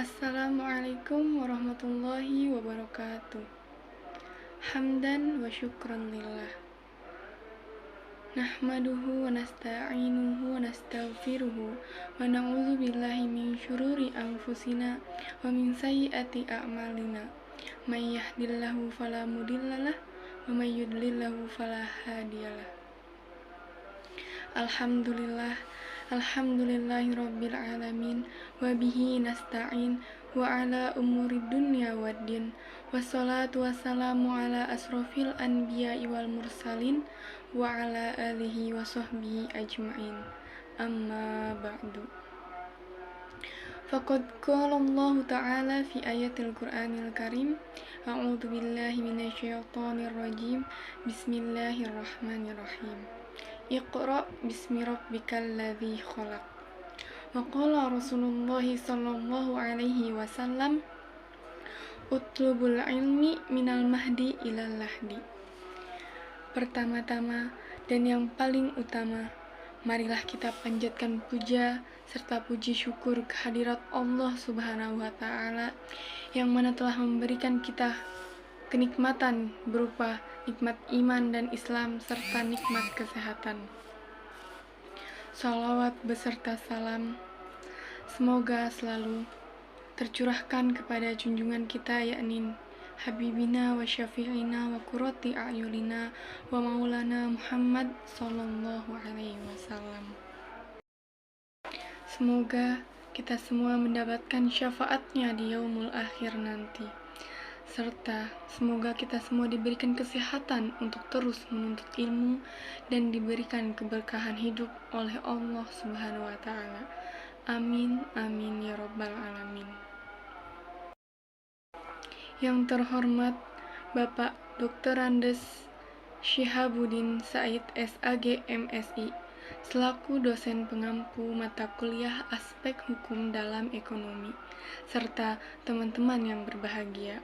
Assalamualaikum warahmatullahi wabarakatuh. Hamdan wa syukran lillah. Nahmaduhu wa nasta'inuhu wa nastaghfiruhu wa na'udzu billahi min syururi anfusina wa min sayyiati a'malina. May yahdihillahu fala mudhillalah wa may yudlilhu fala hadiyalah. Alhamdulillahi rabbil alamin wa bihi nasta'in wa ala umuri dunya waddin wassalatu wassalamu ala asrofil anbiya'i wal mursalin wa ala alihi wa sahbihi ajma'in amma ba'du. Faqad qala Allah ta'ala fi ayatil Qur'anil Karim, a'udzu billahi minasyaitonir rajim, bismillahirrahmanirrahim. Iqra bismi rabbikal ladzi khalaq. Wa qala Rasulullah sallallahu alaihi wasallam, utlubul ilmi minal mahdi ilal lahdi. Pertama-tama dan yang paling utama, marilah kita panjatkan puja serta puji syukur kehadirat Allah Subhanahu wa Ta'ala yang mana telah memberikan kita kenikmatan berupa nikmat iman dan Islam serta nikmat kesehatan. Salawat beserta salam semoga selalu tercurahkan kepada junjungan kita, yakni Habibina wa syafi'ina wa qurrati a'yunina wa maulana Muhammad sallallahu alaihi wasallam. Semoga kita semua mendapatkan syafaatnya di yaumul akhir nanti, serta semoga kita semua diberikan kesehatan untuk terus menuntut ilmu dan diberikan keberkahan hidup oleh Allah Subhanahu wa Ta'ala. Amin, amin ya rabbal alamin. Yang terhormat Bapak Dr. Andes Syihabuddin Said SAG MSI selaku dosen pengampu mata kuliah aspek hukum dalam ekonomi, serta teman-teman yang berbahagia.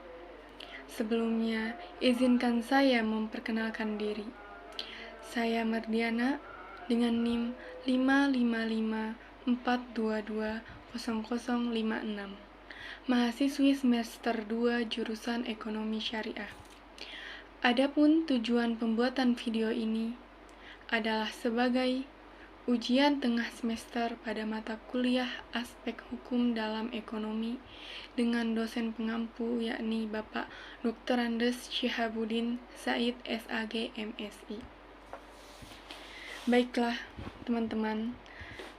Sebelumnya, izinkan saya memperkenalkan diri. Saya Mardiana dengan NIM 55542200056, mahasiswi semester 2 jurusan Ekonomi Syariah. Adapun tujuan pembuatan video ini adalah sebagai ujian tengah semester pada mata kuliah aspek hukum dalam ekonomi dengan dosen pengampu yakni Bapak Dr. Andes Syihabuddin Said SAG MSI. Baiklah teman-teman,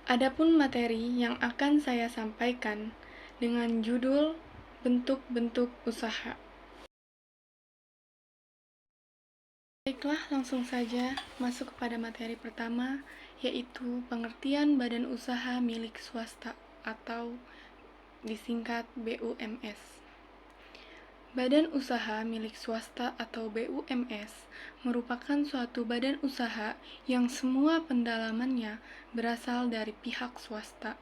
adapun materi yang akan saya sampaikan dengan judul bentuk-bentuk usaha. Baiklah, langsung saja masuk kepada materi pertama, yaitu pengertian badan usaha milik swasta atau disingkat BUMS. Badan usaha milik swasta atau BUMS merupakan suatu badan usaha yang semua pendalamannya berasal dari pihak swasta.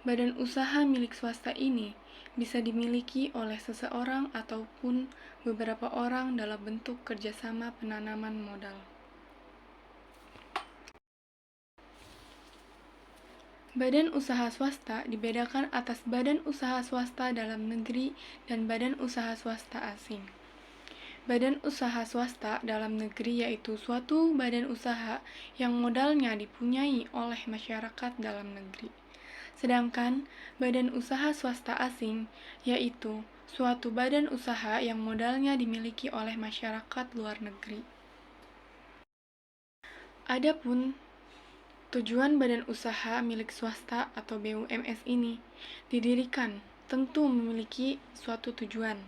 Badan usaha milik swasta ini bisa dimiliki oleh seseorang ataupun beberapa orang dalam bentuk kerjasama penanaman modal. Badan usaha swasta dibedakan atas badan usaha swasta dalam negeri dan badan usaha swasta asing. Badan usaha swasta dalam negeri yaitu suatu badan usaha yang modalnya dipunyai oleh masyarakat dalam negeri. Sedangkan badan usaha swasta asing yaitu suatu badan usaha yang modalnya dimiliki oleh masyarakat luar negeri. Adapun tujuan badan usaha milik swasta atau BUMS ini didirikan tentu memiliki suatu tujuan.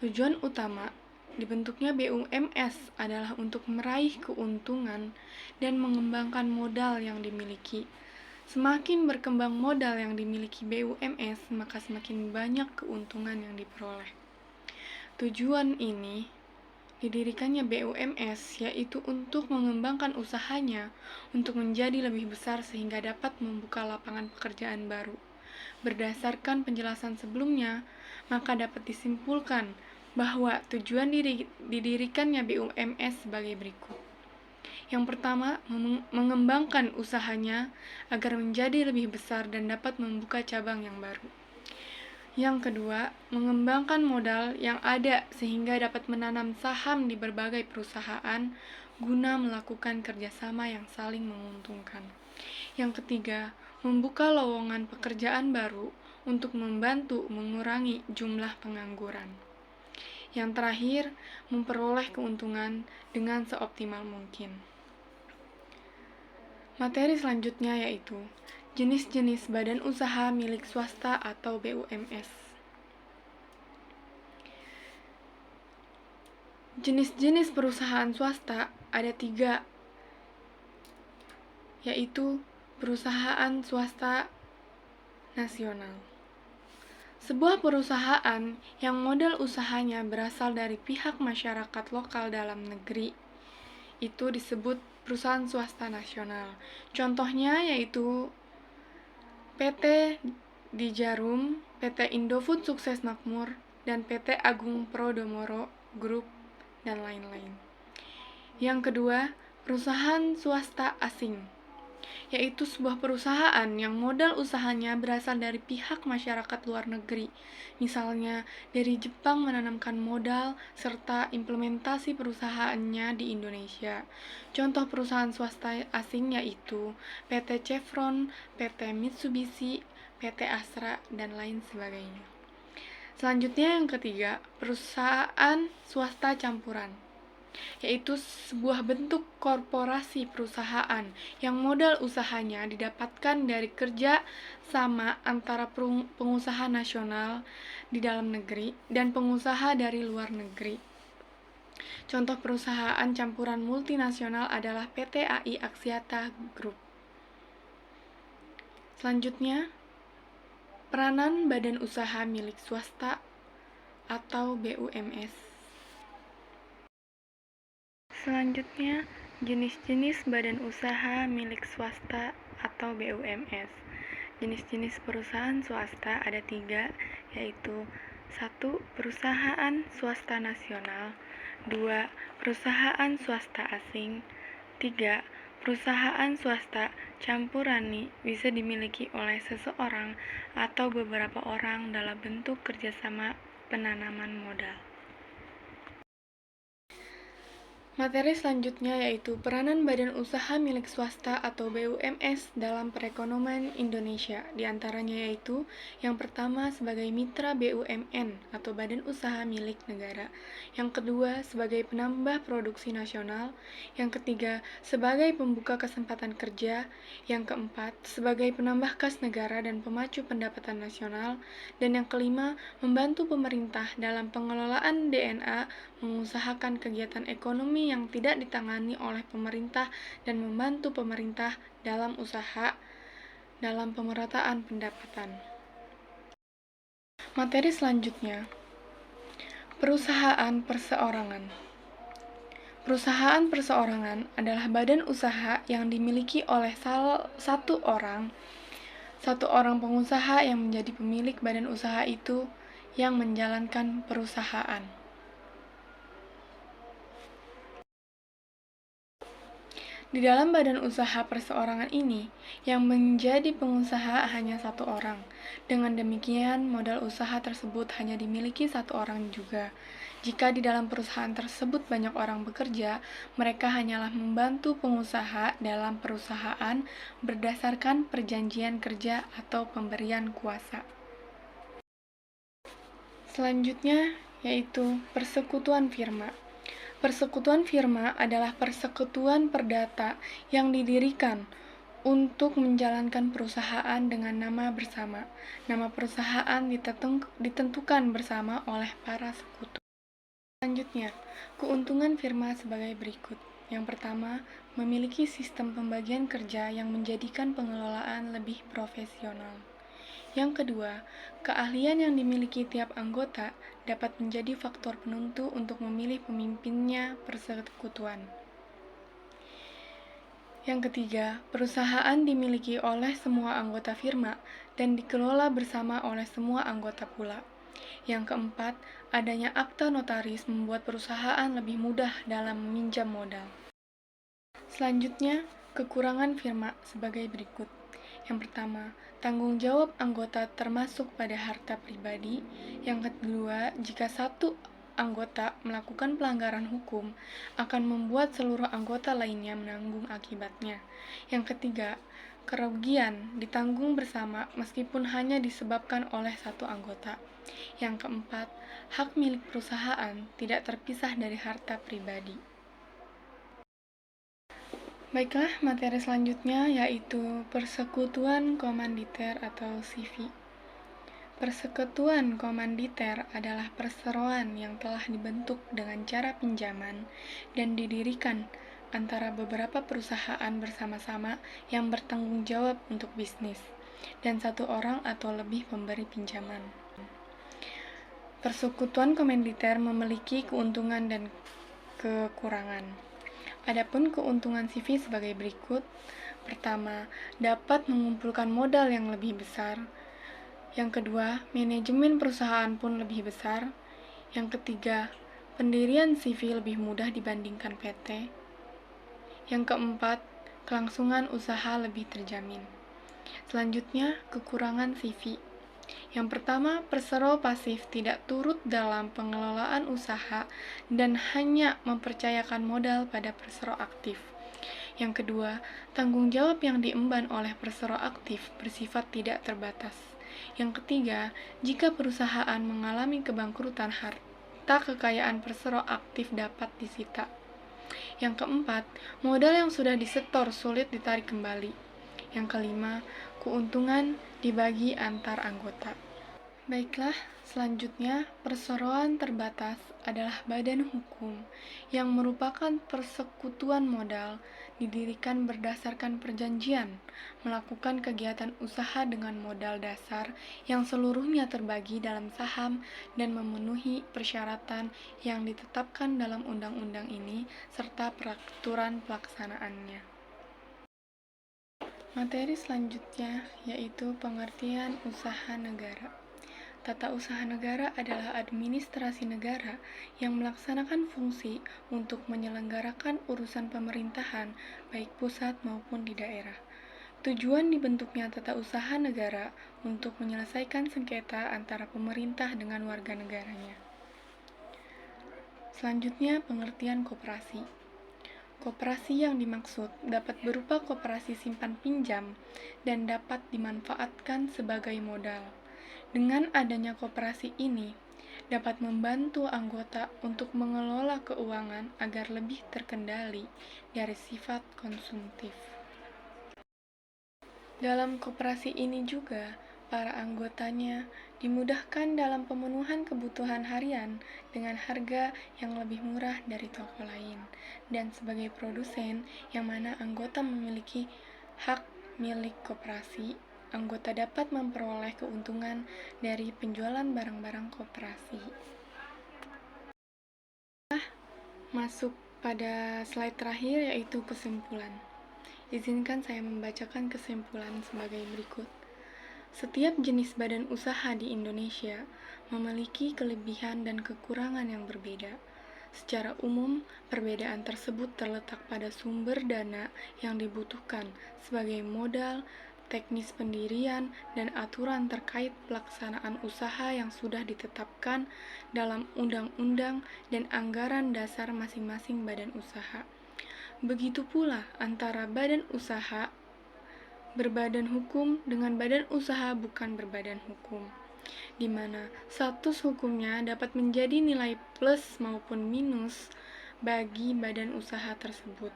Tujuan utama dibentuknya BUMS adalah untuk meraih keuntungan dan mengembangkan modal yang dimiliki. Semakin berkembang modal yang dimiliki BUMS, maka semakin banyak keuntungan yang diperoleh. Tujuan ini didirikannya BUMS yaitu untuk mengembangkan usahanya untuk menjadi lebih besar sehingga dapat membuka lapangan pekerjaan baru. Berdasarkan penjelasan sebelumnya, maka dapat disimpulkan bahwa tujuan didirikannya BUMS sebagai berikut. Yang pertama, mengembangkan usahanya agar menjadi lebih besar dan dapat membuka cabang yang baru. Yang kedua, mengembangkan modal yang ada sehingga dapat menanam saham di berbagai perusahaan guna melakukan kerjasama yang saling menguntungkan. Yang ketiga, membuka lowongan pekerjaan baru untuk membantu mengurangi jumlah pengangguran. Yang terakhir, memperoleh keuntungan dengan seoptimal mungkin. Materi selanjutnya yaitu jenis-jenis badan usaha milik swasta atau BUMS. Jenis-jenis perusahaan swasta ada 3, yaitu perusahaan swasta nasional. Sebuah perusahaan yang modal usahanya berasal dari pihak masyarakat lokal dalam negeri itu disebut perusahaan swasta nasional. Contohnya yaitu PT di Jarum, PT Indofood Sukses Makmur, dan PT Agung Podomoro Group, dan lain-lain. Yang kedua, perusahaan swasta asing, yaitu sebuah perusahaan yang modal usahanya berasal dari pihak masyarakat luar negeri, misalnya dari Jepang menanamkan modal serta implementasi perusahaannya di Indonesia. Contoh perusahaan swasta asing yaitu PT Chevron, PT Mitsubishi, PT Astra, dan lain sebagainya. Selanjutnya yang ketiga, perusahaan swasta campuran, yaitu sebuah bentuk korporasi perusahaan yang modal usahanya didapatkan dari kerja sama antara pengusaha nasional di dalam negeri dan pengusaha dari luar negeri. Contoh perusahaan campuran multinasional adalah PT AI Axiata Group. Selanjutnya, peranan badan usaha milik swasta atau BUMS. Selanjutnya, jenis-jenis badan usaha milik swasta atau BUMS. Jenis-jenis perusahaan swasta ada 3, yaitu 1. Perusahaan swasta nasional, 2. Perusahaan swasta asing, 3. Perusahaan swasta campurani bisa dimiliki oleh seseorang atau beberapa orang dalam bentuk kerjasama penanaman modal. Materi selanjutnya yaitu peranan badan usaha milik swasta atau BUMS dalam perekonomian Indonesia. Di antaranya yaitu yang pertama sebagai mitra BUMN atau badan usaha milik negara. Yang kedua sebagai penambah produksi nasional. Yang ketiga sebagai pembuka kesempatan kerja. Yang keempat sebagai penambah kas negara dan pemacu pendapatan nasional. Dan yang kelima membantu pemerintah dalam pengelolaan DNA, mengusahakan kegiatan ekonomi yang tidak ditangani oleh pemerintah dan membantu pemerintah dalam usaha dalam pemerataan pendapatan. Materi selanjutnya, perusahaan perseorangan. Perusahaan perseorangan adalah badan usaha yang dimiliki oleh satu orang pengusaha yang menjadi pemilik badan usaha itu yang menjalankan perusahaan. Di dalam badan usaha perseorangan ini, yang menjadi pengusaha hanya satu orang. Dengan demikian, modal usaha tersebut hanya dimiliki satu orang juga. Jika di dalam perusahaan tersebut banyak orang bekerja, mereka hanyalah membantu pengusaha dalam perusahaan berdasarkan perjanjian kerja atau pemberian kuasa. Selanjutnya, yaitu persekutuan firma. Persekutuan firma adalah persekutuan perdata yang didirikan untuk menjalankan perusahaan dengan nama bersama. Nama perusahaan ditentukan bersama oleh para sekutu. Selanjutnya, keuntungan firma sebagai berikut. Yang pertama, memiliki sistem pembagian kerja yang menjadikan pengelolaan lebih profesional. Yang kedua, keahlian yang dimiliki tiap anggota dapat menjadi faktor penentu untuk memilih pemimpinnya persekutuan. Yang ketiga, perusahaan dimiliki oleh semua anggota firma dan dikelola bersama oleh semua anggota pula. Yang keempat, adanya akta notaris membuat perusahaan lebih mudah dalam meminjam modal. Selanjutnya, kekurangan firma sebagai berikut. Yang pertama, tanggung jawab anggota termasuk pada harta pribadi. Yang kedua, jika satu anggota melakukan pelanggaran hukum, akan membuat seluruh anggota lainnya menanggung akibatnya. Yang ketiga, kerugian ditanggung bersama meskipun hanya disebabkan oleh satu anggota. Yang keempat, hak milik perusahaan tidak terpisah dari harta pribadi. Baiklah, materi selanjutnya yaitu persekutuan komanditer atau CV. Persekutuan komanditer adalah perseroan yang telah dibentuk dengan cara pinjaman dan didirikan antara beberapa perusahaan bersama-sama yang bertanggung jawab untuk bisnis, dan satu orang atau lebih pemberi pinjaman. Persekutuan komanditer memiliki keuntungan dan kekurangan. Adapun keuntungan CV sebagai berikut. Pertama, dapat mengumpulkan modal yang lebih besar. Yang kedua, manajemen perusahaan pun lebih besar. Yang ketiga, pendirian CV lebih mudah dibandingkan PT. Yang keempat, kelangsungan usaha lebih terjamin. Selanjutnya, kekurangan CV. Yang pertama, persero pasif tidak turut dalam pengelolaan usaha dan hanya mempercayakan modal pada persero aktif. Yang kedua, tanggung jawab yang diemban oleh persero aktif bersifat tidak terbatas. Yang ketiga, jika perusahaan mengalami kebangkrutan, harta kekayaan persero aktif dapat disita. Yang keempat, modal yang sudah disetor sulit ditarik kembali. Yang kelima, keuntungan dibagi antar anggota. Baiklah, selanjutnya perseroan terbatas adalah badan hukum yang merupakan persekutuan modal didirikan berdasarkan perjanjian, melakukan kegiatan usaha dengan modal dasar yang seluruhnya terbagi dalam saham dan memenuhi persyaratan yang ditetapkan dalam undang-undang ini serta peraturan pelaksanaannya. Materi selanjutnya yaitu pengertian usaha negara. Tata usaha negara adalah administrasi negara yang melaksanakan fungsi untuk menyelenggarakan urusan pemerintahan, baik pusat maupun di daerah. Tujuan dibentuknya tata usaha negara untuk menyelesaikan sengketa antara pemerintah dengan warga negaranya. Selanjutnya, pengertian koperasi. Koperasi yang dimaksud dapat berupa koperasi simpan pinjam dan dapat dimanfaatkan sebagai modal. Dengan adanya koperasi ini, dapat membantu anggota untuk mengelola keuangan agar lebih terkendali dari sifat konsumtif. Dalam koperasi ini juga, para anggotanya dimudahkan dalam pemenuhan kebutuhan harian dengan harga yang lebih murah dari toko lain, dan sebagai produsen yang mana anggota memiliki hak milik koperasi, anggota dapat memperoleh keuntungan dari penjualan barang-barang koperasi. Masuk pada slide terakhir yaitu kesimpulan. Izinkan saya membacakan kesimpulan sebagai berikut. Setiap jenis badan usaha di Indonesia memiliki kelebihan dan kekurangan yang berbeda. Secara umum, perbedaan tersebut terletak pada sumber dana yang dibutuhkan sebagai modal, teknis pendirian, dan aturan terkait pelaksanaan usaha yang sudah ditetapkan dalam undang-undang dan anggaran dasar masing-masing badan usaha. Begitu pula antara badan usaha berbadan hukum dengan badan usaha bukan berbadan hukum, di mana status hukumnya dapat menjadi nilai plus maupun minus bagi badan usaha tersebut.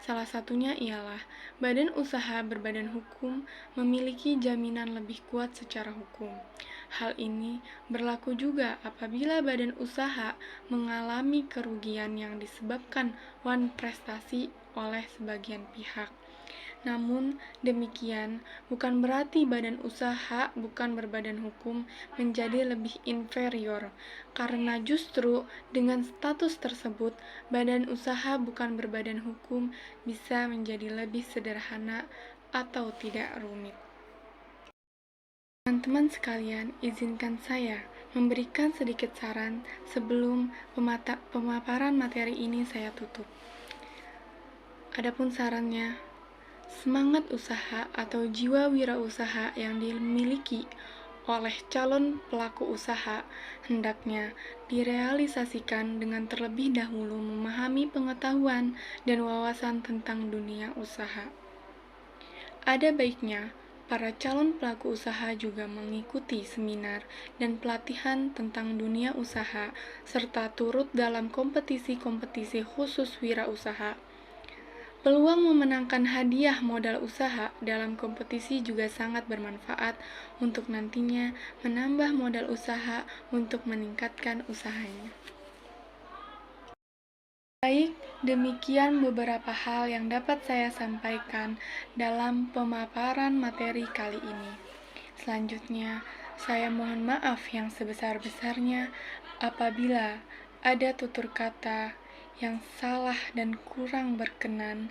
Salah satunya ialah badan usaha berbadan hukum memiliki jaminan lebih kuat secara hukum. Hal ini berlaku juga apabila badan usaha mengalami kerugian yang disebabkan wan prestasi oleh sebagian pihak. Namun demikian bukan berarti badan usaha bukan berbadan hukum menjadi lebih inferior, karena justru dengan status tersebut badan usaha bukan berbadan hukum bisa menjadi lebih sederhana atau tidak rumit. Teman-teman sekalian, izinkan saya memberikan sedikit saran sebelum pemaparan materi ini saya tutup. Adapun sarannya, Semangat usaha atau jiwa wirausaha yang dimiliki oleh calon pelaku usaha hendaknya direalisasikan dengan terlebih dahulu memahami pengetahuan dan wawasan tentang dunia usaha. Ada baiknya para calon pelaku usaha juga mengikuti seminar dan pelatihan tentang dunia usaha serta turut dalam kompetisi-kompetisi khusus wirausaha. Peluang memenangkan hadiah modal usaha dalam kompetisi juga sangat bermanfaat untuk nantinya menambah modal usaha untuk meningkatkan usahanya. Baik, demikian beberapa hal yang dapat saya sampaikan dalam pemaparan materi kali ini. Selanjutnya, saya mohon maaf yang sebesar-besarnya apabila ada tutur kata yang salah dan kurang berkenan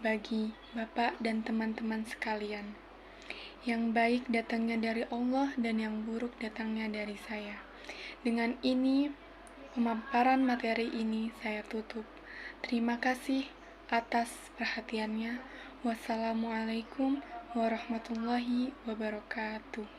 bagi Bapak dan teman-teman sekalian. Yang baik datangnya dari Allah dan yang buruk datangnya dari saya. Dengan ini, pemaparan materi ini saya tutup. Terima kasih atas perhatiannya. Wassalamualaikum warahmatullahi wabarakatuh.